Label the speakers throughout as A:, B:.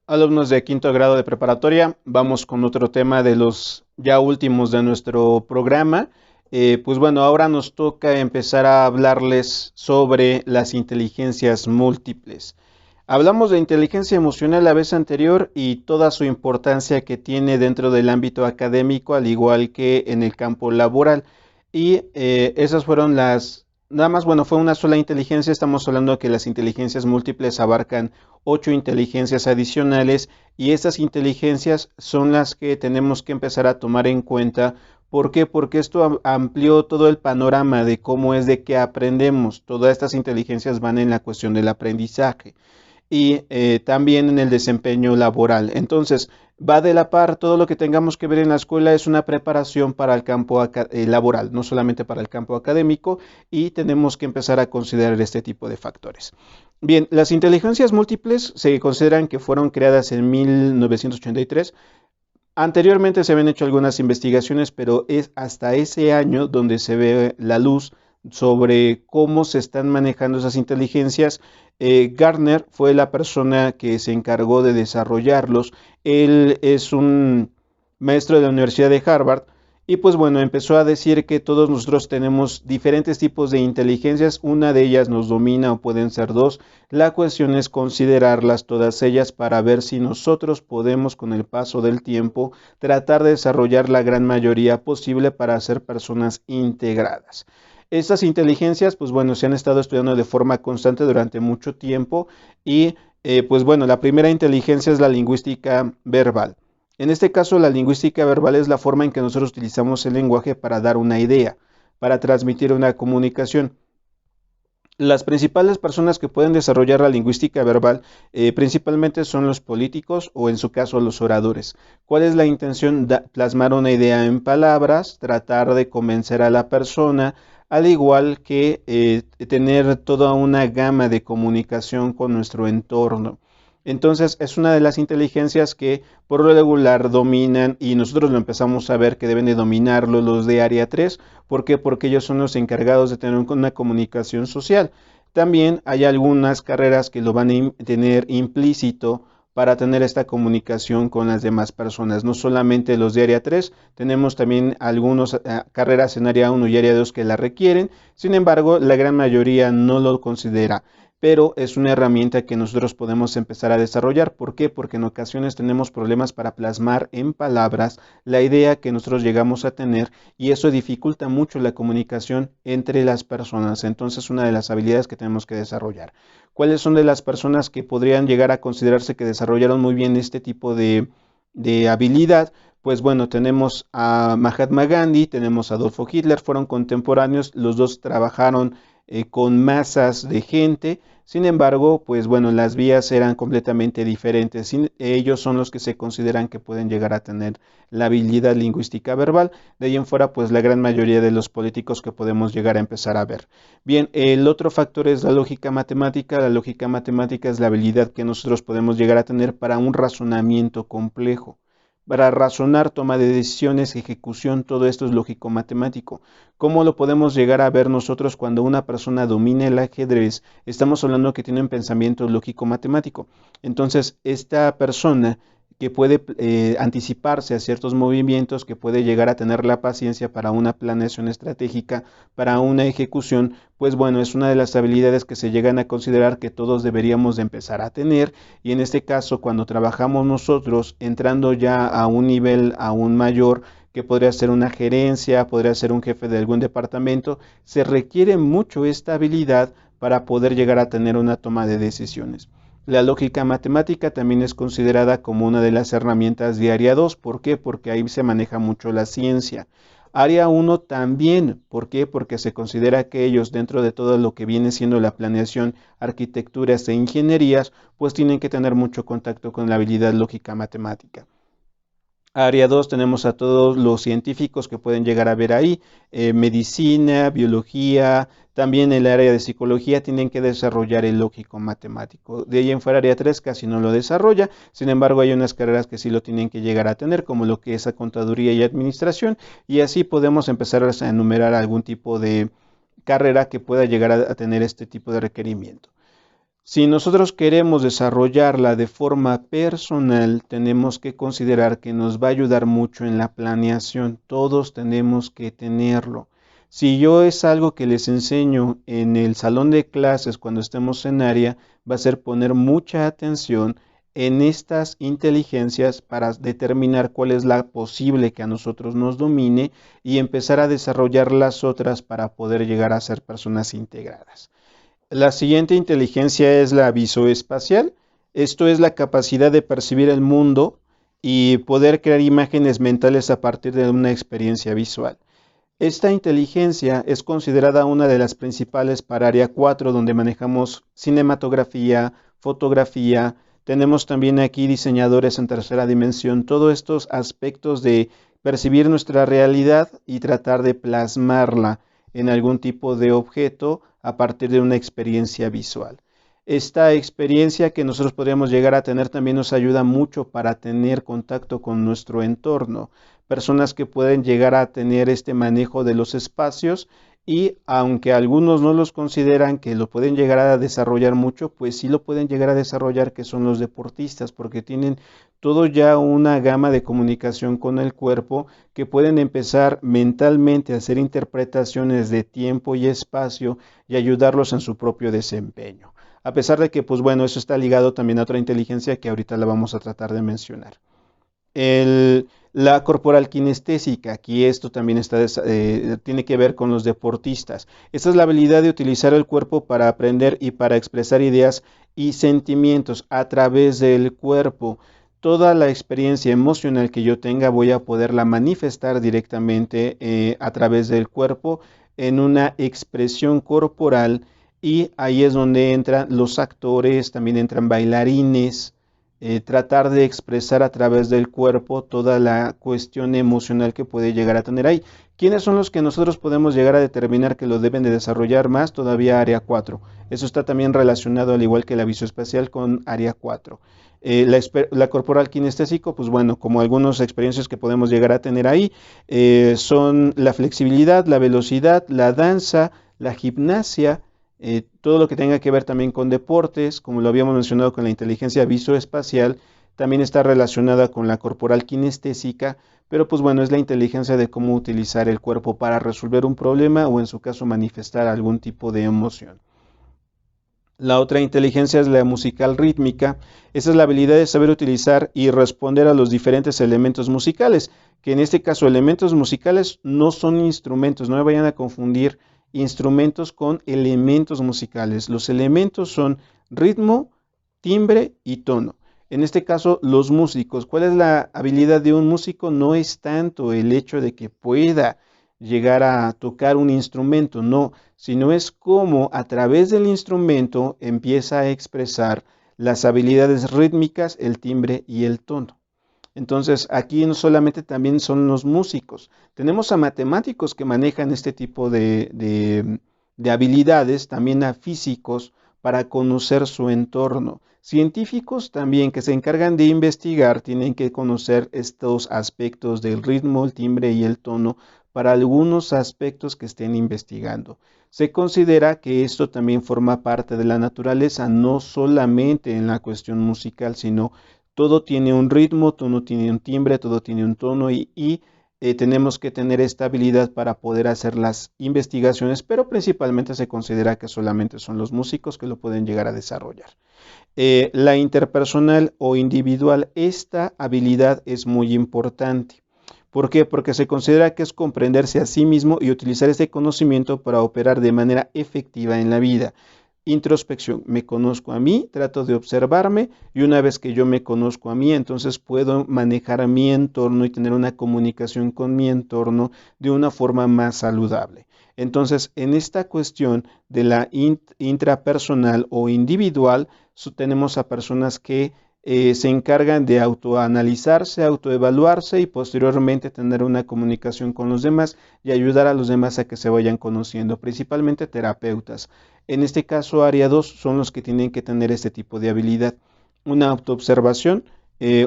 A: Alumnos de quinto grado de preparatoria, vamos con otro tema de los ya últimos de nuestro programa. Pues bueno, ahora nos toca empezar a hablarles sobre las inteligencias múltiples. Hablamos de inteligencia emocional la vez anterior y toda su importancia que tiene dentro del ámbito académico, al igual que en el campo laboral. Y esas fueron nada más, bueno, fue una sola inteligencia. Estamos hablando de que las inteligencias múltiples abarcan 8 inteligencias adicionales y estas inteligencias son las que tenemos que empezar a tomar en cuenta. ¿Por qué? Porque esto amplió todo el panorama de cómo es de que aprendemos. Todas estas inteligencias van en la cuestión del aprendizaje y también en el desempeño laboral. Entonces, va de la par, todo lo que tengamos que ver en la escuela es una preparación para el campo laboral, no solamente para el campo académico, y tenemos que empezar a considerar este tipo de factores. Bien, las inteligencias múltiples se consideran que fueron creadas en 1983. Anteriormente se habían hecho algunas investigaciones, pero es hasta ese año donde se ve la luz sobre cómo se están manejando esas inteligencias. Gardner fue la persona que se encargó de desarrollarlos. Él es un maestro de la Universidad de Harvard y pues bueno, empezó a decir que todos nosotros tenemos diferentes tipos de inteligencias. Una de ellas nos domina o pueden ser dos. La cuestión es considerarlas todas ellas para ver si nosotros podemos con el paso del tiempo tratar de desarrollar la gran mayoría posible para ser personas integradas. Estas inteligencias, pues bueno, se han estado estudiando de forma constante durante mucho tiempo y pues bueno, la primera inteligencia es la lingüística verbal. En este caso, la lingüística verbal es la forma en que nosotros utilizamos el lenguaje para dar una idea, para transmitir una comunicación. Las principales personas que pueden desarrollar la lingüística verbal principalmente son los políticos o en su caso los oradores. ¿Cuál es la intención? Plasmar una idea en palabras, tratar de convencer a la persona, al igual que tener toda una gama de comunicación con nuestro entorno. Entonces es una de las inteligencias que por lo regular dominan y nosotros lo empezamos a ver que deben de dominarlo los de área 3. ¿Por qué? Porque ellos son los encargados de tener una comunicación social. También hay algunas carreras que lo van a tener implícito para tener esta comunicación con las demás personas. No solamente los de área 3, tenemos también algunas carreras en área 1 y área 2 que la requieren. Sin embargo, la gran mayoría no lo considera, pero es una herramienta que nosotros podemos empezar a desarrollar. ¿Por qué? Porque en ocasiones tenemos problemas para plasmar en palabras la idea que nosotros llegamos a tener y eso dificulta mucho la comunicación entre las personas. Entonces, una de las habilidades que tenemos que desarrollar. ¿Cuáles son de las personas que podrían llegar a considerarse que desarrollaron muy bien este tipo de habilidad? Pues bueno, tenemos a Mahatma Gandhi, tenemos a Adolfo Hitler, fueron contemporáneos, los dos trabajaron con masas de gente. Sin embargo, pues bueno, las vías eran completamente diferentes. Ellos son los que se consideran que pueden llegar a tener la habilidad lingüística verbal. De ahí en fuera, pues la gran mayoría de los políticos que podemos llegar a empezar a ver. Bien, el otro factor es la lógica matemática. La lógica matemática es la habilidad que nosotros podemos llegar a tener para un razonamiento complejo. Para razonar, toma de decisiones, ejecución, todo esto es lógico-matemático. ¿Cómo lo podemos llegar a ver nosotros cuando una persona domina el ajedrez? Estamos hablando que tiene un pensamiento lógico-matemático. Entonces, esta persona que puede anticiparse a ciertos movimientos, que puede llegar a tener la paciencia para una planeación estratégica, para una ejecución, pues bueno, es una de las habilidades que se llegan a considerar que todos deberíamos de empezar a tener y en este caso cuando trabajamos nosotros entrando ya a un nivel aún mayor, que podría ser una gerencia, podría ser un jefe de algún departamento, se requiere mucho esta habilidad para poder llegar a tener una toma de decisiones. La lógica matemática también es considerada como una de las herramientas de área 2. ¿Por qué? Porque ahí se maneja mucho la ciencia. Área 1 también. ¿Por qué? Porque se considera que ellos, dentro de todo lo que viene siendo la planeación, arquitecturas e ingenierías, pues tienen que tener mucho contacto con la habilidad lógica matemática. Área 2 tenemos a todos los científicos que pueden llegar a ver ahí, medicina, biología, también el área de psicología tienen que desarrollar el lógico matemático. De ahí en fuera área 3 casi no lo desarrolla, sin embargo hay unas carreras que sí lo tienen que llegar a tener, como lo que es a contaduría y administración, y así podemos empezar a enumerar algún tipo de carrera que pueda llegar a tener este tipo de requerimiento. Si nosotros queremos desarrollarla de forma personal, tenemos que considerar que nos va a ayudar mucho en la planeación. Todos tenemos que tenerlo. Si yo es algo que les enseño en el salón de clases cuando estemos en área, va a ser poner mucha atención en estas inteligencias para determinar cuál es la posible que a nosotros nos domine y empezar a desarrollar las otras para poder llegar a ser personas integradas. La siguiente inteligencia es la visoespacial. Esto es la capacidad de percibir el mundo y poder crear imágenes mentales a partir de una experiencia visual. Esta inteligencia es considerada una de las principales para área 4, donde manejamos cinematografía, fotografía. Tenemos también aquí diseñadores en tercera dimensión, todos estos aspectos de percibir nuestra realidad y tratar de plasmarla en algún tipo de objeto a partir de una experiencia visual. Esta experiencia que nosotros podríamos llegar a tener también nos ayuda mucho para tener contacto con nuestro entorno. Personas que pueden llegar a tener este manejo de los espacios y aunque algunos no los consideran que lo pueden llegar a desarrollar mucho, pues sí lo pueden llegar a desarrollar, que son los deportistas, porque tienen todo ya una gama de comunicación con el cuerpo que pueden empezar mentalmente a hacer interpretaciones de tiempo y espacio y ayudarlos en su propio desempeño. A pesar de que, pues bueno, eso está ligado también a otra inteligencia que ahorita la vamos a tratar de mencionar. La corporal kinestésica, aquí esto también tiene que ver con los deportistas. Esta es la habilidad de utilizar el cuerpo para aprender y para expresar ideas y sentimientos a través del cuerpo. Toda la experiencia emocional que yo tenga voy a poderla manifestar directamente a través del cuerpo en una expresión corporal, y ahí es donde entran los actores, también entran bailarines. Tratar de expresar a través del cuerpo toda la cuestión emocional que puede llegar a tener ahí. ¿Quiénes son los que nosotros podemos llegar a determinar que lo deben de desarrollar más? Todavía área 4. Eso está también relacionado, al igual que la visoespacial, con área 4. La corporal kinestésico, pues bueno, como algunas experiencias que podemos llegar a tener ahí, son la flexibilidad, la velocidad, la danza, la gimnasia, todo lo que tenga que ver también con deportes, como lo habíamos mencionado con la inteligencia visoespacial, también está relacionada con la corporal kinestésica, pero pues bueno, es la inteligencia de cómo utilizar el cuerpo para resolver un problema o en su caso manifestar algún tipo de emoción. La otra inteligencia es la musical rítmica. Esa es la habilidad de saber utilizar y responder a los diferentes elementos musicales, que en este caso elementos musicales no son instrumentos, no me vayan a confundir instrumentos con elementos musicales. Los elementos son ritmo, timbre y tono. En este caso, los músicos. ¿Cuál es la habilidad de un músico? No es tanto el hecho de que pueda llegar a tocar un instrumento, no, sino es cómo a través del instrumento empieza a expresar las habilidades rítmicas, el timbre y el tono. Entonces, aquí no solamente también son los músicos, tenemos a matemáticos que manejan este tipo de habilidades, también a físicos para conocer su entorno. Científicos también que se encargan de investigar tienen que conocer estos aspectos del ritmo, el timbre y el tono para algunos aspectos que estén investigando. Se considera que esto también forma parte de la naturaleza, no solamente en la cuestión musical, sino todo tiene un ritmo, todo tiene un timbre, todo tiene un tono y tenemos que tener esta habilidad para poder hacer las investigaciones, pero principalmente se considera que solamente son los músicos que lo pueden llegar a desarrollar. La interpersonal o individual, esta habilidad es muy importante. ¿Por qué? Porque se considera que es comprenderse a sí mismo y utilizar este conocimiento para operar de manera efectiva en la vida. Introspección, me conozco a mí, trato de observarme y una vez que yo me conozco a mí, entonces puedo manejar a mi entorno y tener una comunicación con mi entorno de una forma más saludable. Entonces, en esta cuestión de la intrapersonal o individual, tenemos a personas que se encargan de autoanalizarse, autoevaluarse y posteriormente tener una comunicación con los demás y ayudar a los demás a que se vayan conociendo, principalmente terapeutas. En este caso, área 2 son los que tienen que tener este tipo de habilidad, una autoobservación,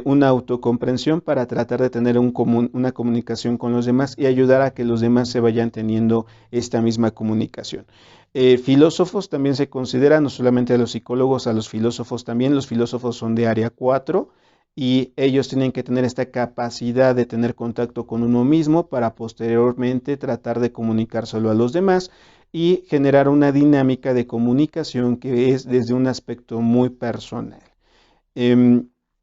A: una autocomprensión para tratar de tener una comunicación con los demás y ayudar a que los demás se vayan teniendo esta misma comunicación. Filósofos también se consideran, no solamente a los psicólogos, a los filósofos también. Los filósofos son de área 4 y ellos tienen que tener esta capacidad de tener contacto con uno mismo para posteriormente tratar de comunicárselo a los demás y generar una dinámica de comunicación que es desde un aspecto muy personal.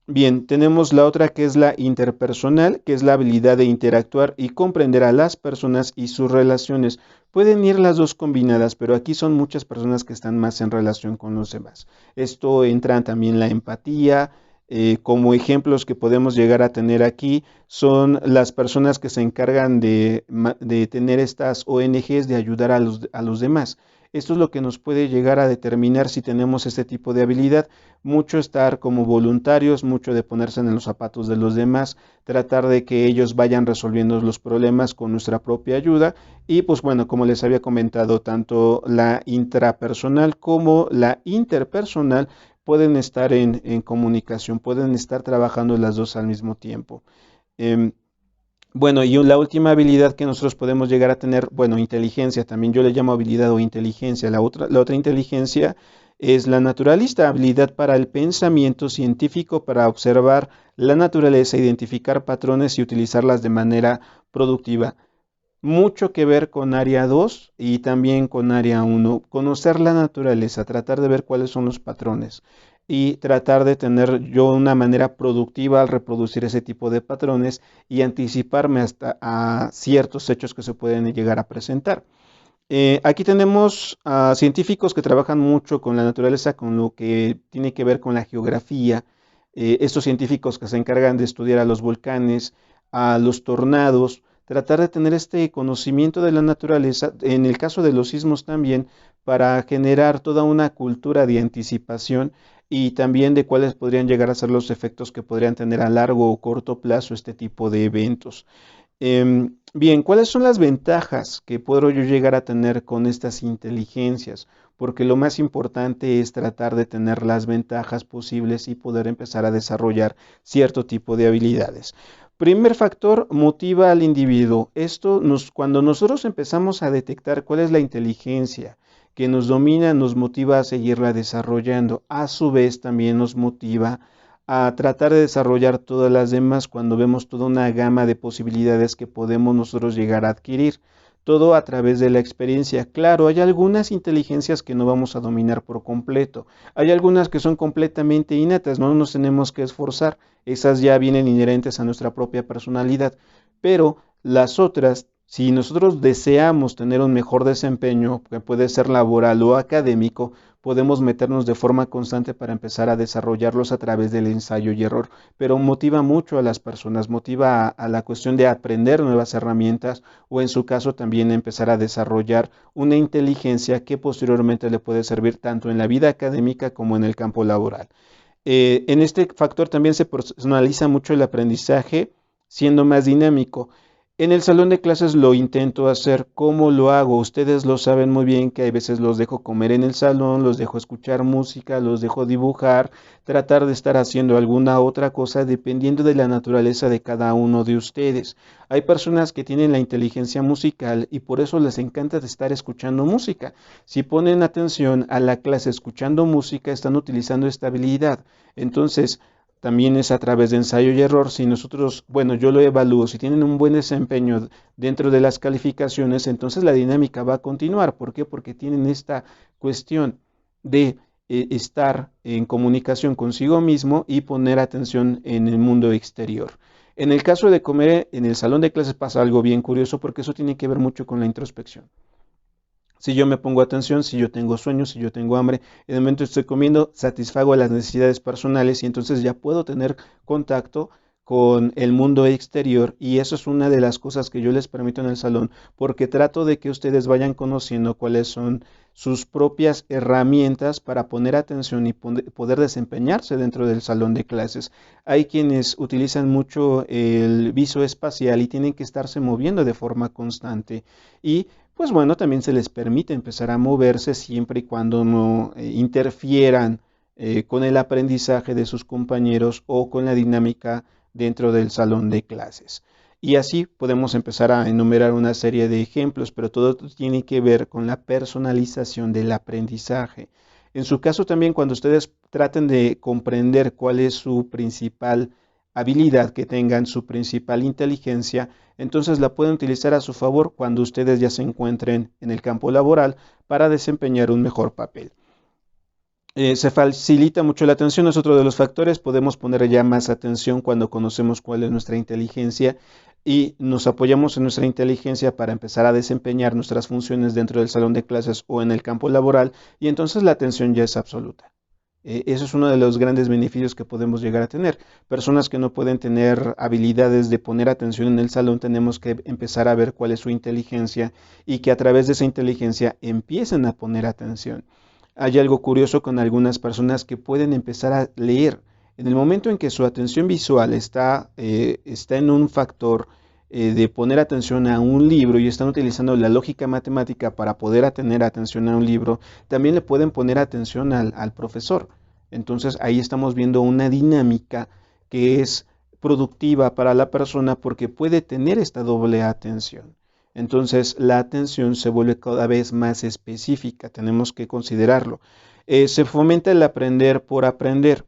A: Bien, tenemos la otra que es la interpersonal, que es la habilidad de interactuar y comprender a las personas y sus relaciones. Pueden ir las dos combinadas, pero aquí son muchas personas que están más en relación con los demás. Esto entra también la empatía. Como ejemplos que podemos llegar a tener aquí son las personas que se encargan de tener estas ONGs de ayudar a los demás. Esto es lo que nos puede llegar a determinar si tenemos este tipo de habilidad. Mucho estar como voluntarios, mucho de ponerse en los zapatos de los demás, tratar de que ellos vayan resolviendo los problemas con nuestra propia ayuda y pues bueno, como les había comentado, tanto la intrapersonal como la interpersonal pueden estar en comunicación, pueden estar trabajando las dos al mismo tiempo. Bueno, y la última habilidad que nosotros podemos llegar a tener, bueno, inteligencia, también yo le llamo habilidad o inteligencia. La otra inteligencia es la naturalista, habilidad para el pensamiento científico, para observar la naturaleza, identificar patrones y utilizarlas de manera productiva. Mucho que ver con área 2 y también con área 1. Conocer la naturaleza, tratar de ver cuáles son los patrones y tratar de tener yo una manera productiva al reproducir ese tipo de patrones y anticiparme hasta a ciertos hechos que se pueden llegar a presentar. Aquí tenemos a científicos que trabajan mucho con la naturaleza, con lo que tiene que ver con la geografía. Estos científicos que se encargan de estudiar a los volcanes, a los tornados, tratar de tener este conocimiento de la naturaleza, en el caso de los sismos también, para generar toda una cultura de anticipación y también de cuáles podrían llegar a ser los efectos que podrían tener a largo o corto plazo este tipo de eventos. Bien, ¿cuáles son las ventajas que puedo yo llegar a tener con estas inteligencias? Porque lo más importante es tratar de tener las ventajas posibles y poder empezar a desarrollar cierto tipo de habilidades. Primer factor, motiva al individuo. Cuando nosotros empezamos a detectar cuál es la inteligencia que nos domina, nos motiva a seguirla desarrollando. A su vez, también nos motiva a tratar de desarrollar todas las demás cuando vemos toda una gama de posibilidades que podemos nosotros llegar a adquirir. Todo a través de la experiencia. Claro, hay algunas inteligencias que no vamos a dominar por completo. Hay algunas que son completamente innatas, no nos tenemos que esforzar. Esas ya vienen inherentes a nuestra propia personalidad. Pero las otras, si nosotros deseamos tener un mejor desempeño, que puede ser laboral o académico, podemos meternos de forma constante para empezar a desarrollarlos a través del ensayo y error, pero motiva mucho a las personas, motiva a la cuestión de aprender nuevas herramientas o en su caso también empezar a desarrollar una inteligencia que posteriormente le puede servir tanto en la vida académica como en el campo laboral. En este factor también se personaliza mucho el aprendizaje, siendo más dinámico. En el salón de clases lo intento hacer. ¿Cómo lo hago? Ustedes lo saben muy bien que hay veces los dejo comer en el salón, los dejo escuchar música, los dejo dibujar, tratar de estar haciendo alguna otra cosa dependiendo de la naturaleza de cada uno de ustedes. Hay personas que tienen la inteligencia musical y por eso les encanta estar escuchando música. Si ponen atención a la clase escuchando música, están utilizando esta habilidad. Entonces, también es a través de ensayo y error. Si nosotros, bueno, yo lo evalúo, si tienen un buen desempeño dentro de las calificaciones, entonces la dinámica va a continuar. ¿Por qué? Porque tienen esta cuestión de estar en comunicación consigo mismo y poner atención en el mundo exterior. En el caso de comer en el salón de clases pasa algo bien curioso porque eso tiene que ver mucho con la introspección. Si yo me pongo atención, si yo tengo sueños, si yo tengo hambre, en el momento que estoy comiendo, satisfago las necesidades personales y entonces ya puedo tener contacto con el mundo exterior, y eso es una de las cosas que yo les permito en el salón, porque trato de que ustedes vayan conociendo cuáles son sus propias herramientas para poner atención y poder desempeñarse dentro del salón de clases. Hay quienes utilizan mucho el visoespacial y tienen que estarse moviendo de forma constante, y pues bueno, también se les permite empezar a moverse siempre y cuando no interfieran con el aprendizaje de sus compañeros o con la dinámica dentro del salón de clases. Y así podemos empezar a enumerar una serie de ejemplos, pero todo tiene que ver con la personalización del aprendizaje. En su caso también, cuando ustedes traten de comprender cuál es su principal habilidad, que tengan su principal inteligencia, entonces la pueden utilizar a su favor cuando ustedes ya se encuentren en el campo laboral para desempeñar un mejor papel. Se facilita mucho la atención, es otro de los factores. Podemos poner ya más atención cuando conocemos cuál es nuestra inteligencia y nos apoyamos en nuestra inteligencia para empezar a desempeñar nuestras funciones dentro del salón de clases o en el campo laboral, y entonces la atención ya es absoluta. Eso es uno de los grandes beneficios que podemos llegar a tener. Personas que no pueden tener habilidades de poner atención en el salón, tenemos que empezar a ver cuál es su inteligencia y que a través de esa inteligencia empiecen a poner atención. Hay algo curioso con algunas personas que pueden empezar a leer. En el momento en que su atención visual está en un factor de poner atención a un libro y están utilizando la lógica matemática para poder tener atención a un libro, también le pueden poner atención al profesor. Entonces ahí estamos viendo una dinámica que es productiva para la persona porque puede tener esta doble atención. Entonces la atención se vuelve cada vez más específica, tenemos que considerarlo. Se fomenta el aprender por aprender.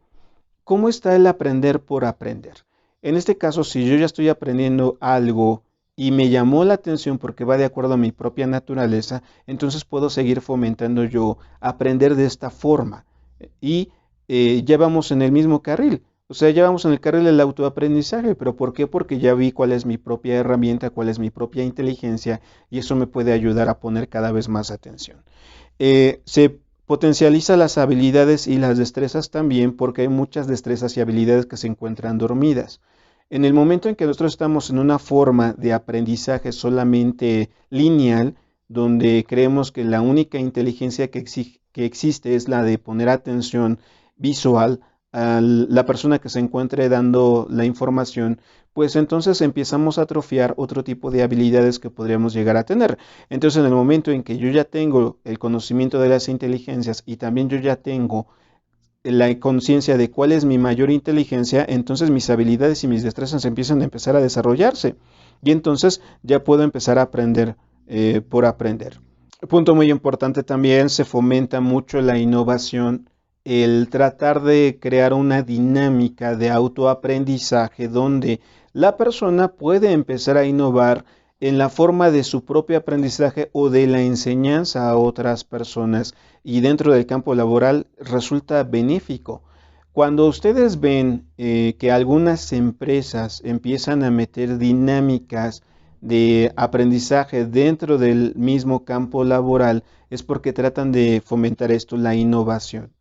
A: ¿Cómo está el aprender por aprender? En este caso, si yo ya estoy aprendiendo algo y me llamó la atención porque va de acuerdo a mi propia naturaleza, entonces puedo seguir fomentando yo aprender de esta forma. Y ya vamos en el mismo carril. O sea, ya vamos en el carril del autoaprendizaje, pero ¿por qué? Porque ya vi cuál es mi propia herramienta, cuál es mi propia inteligencia, y eso me puede ayudar a poner cada vez más atención. Se potencializa las habilidades y las destrezas también, porque hay muchas destrezas y habilidades que se encuentran dormidas. En el momento en que nosotros estamos en una forma de aprendizaje solamente lineal, donde creemos que la única inteligencia que existe es la de poner atención visual a la persona que se encuentre dando la información, pues entonces empezamos a atrofiar otro tipo de habilidades que podríamos llegar a tener. Entonces, en el momento en que yo ya tengo el conocimiento de las inteligencias y también yo ya tengo la conciencia de cuál es mi mayor inteligencia, entonces mis habilidades y mis destrezas empiezan a empezar a desarrollarse, y entonces ya puedo empezar a aprender por aprender. Punto muy importante también, se fomenta mucho la innovación, el tratar de crear una dinámica de autoaprendizaje donde la persona puede empezar a innovar en la forma de su propio aprendizaje o de la enseñanza a otras personas, y dentro del campo laboral resulta benéfico. Cuando ustedes ven que algunas empresas empiezan a meter dinámicas de aprendizaje dentro del mismo campo laboral, es porque tratan de fomentar esto, la innovación.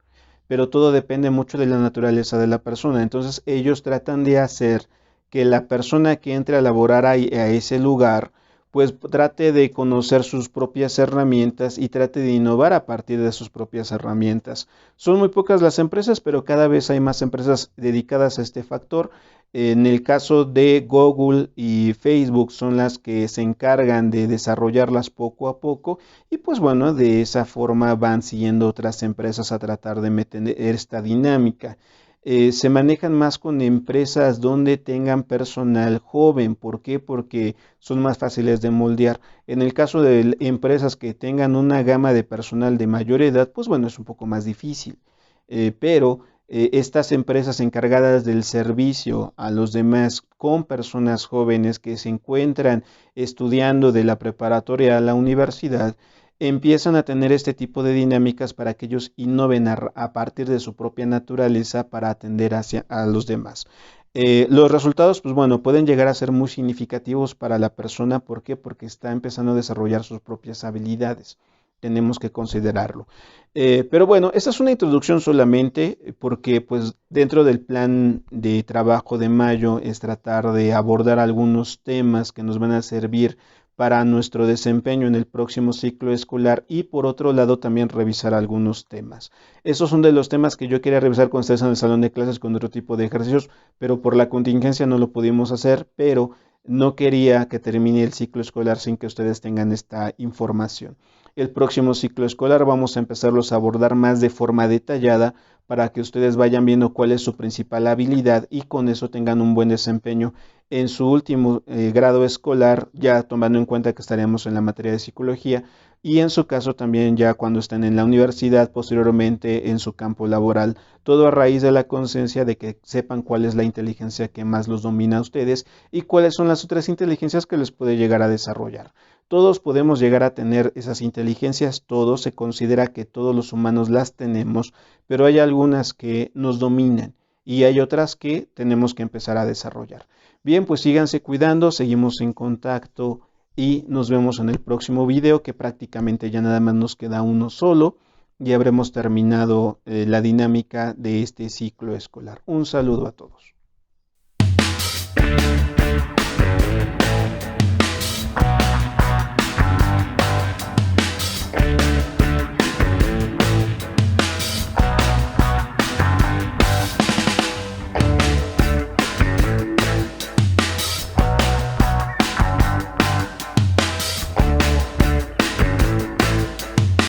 A: Pero todo depende mucho de la naturaleza de la persona. Entonces ellos tratan de hacer que la persona que entre a laborar a ese lugar, pues trate de conocer sus propias herramientas y trate de innovar a partir de sus propias herramientas. Son muy pocas las empresas, pero cada vez hay más empresas dedicadas a este factor. En el caso de Google y Facebook son las que se encargan de desarrollarlas poco a poco, y pues bueno, de esa forma van siguiendo otras empresas a tratar de meter esta dinámica. Se manejan más con empresas donde tengan personal joven. ¿Por qué? Porque son más fáciles de moldear. En el caso de empresas que tengan una gama de personal de mayor edad, pues bueno, es un poco más difícil. Pero estas empresas encargadas del servicio a los demás con personas jóvenes que se encuentran estudiando de la preparatoria a la universidad, empiezan a tener este tipo de dinámicas para que ellos innoven a partir de su propia naturaleza para atender a los demás. Los resultados, pues bueno, pueden llegar a ser muy significativos para la persona. ¿Por qué? Porque está empezando a desarrollar sus propias habilidades. tenemos que considerarlo. Pero bueno, esta es una introducción solamente porque pues dentro del plan de trabajo de mayo es tratar de abordar algunos temas que nos van a servir para nuestro desempeño en el próximo ciclo escolar y por otro lado también revisar algunos temas. Esos son de los temas que yo quería revisar con ustedes en el salón de clases con otro tipo de ejercicios, pero por la contingencia no lo pudimos hacer, pero no quería que termine el ciclo escolar sin que ustedes tengan esta información. El próximo ciclo escolar vamos a empezarlos a abordar más de forma detallada para que ustedes vayan viendo cuál es su principal habilidad y con eso tengan un buen desempeño en su último grado escolar, ya tomando en cuenta que estaremos en la materia de psicología y en su caso también ya cuando estén en la universidad, posteriormente en su campo laboral, todo a raíz de la conciencia de que sepan cuál es la inteligencia que más los domina a ustedes y cuáles son las otras inteligencias que les puede llegar a desarrollar. Todos podemos llegar a tener esas inteligencias, todos, se considera que todos los humanos las tenemos, pero hay algunas que nos dominan y hay otras que tenemos que empezar a desarrollar. Bien, pues síganse cuidando, seguimos en contacto y nos vemos en el próximo video, que prácticamente ya nada más nos queda uno solo y habremos terminado la dinámica de este ciclo escolar. Un saludo a todos.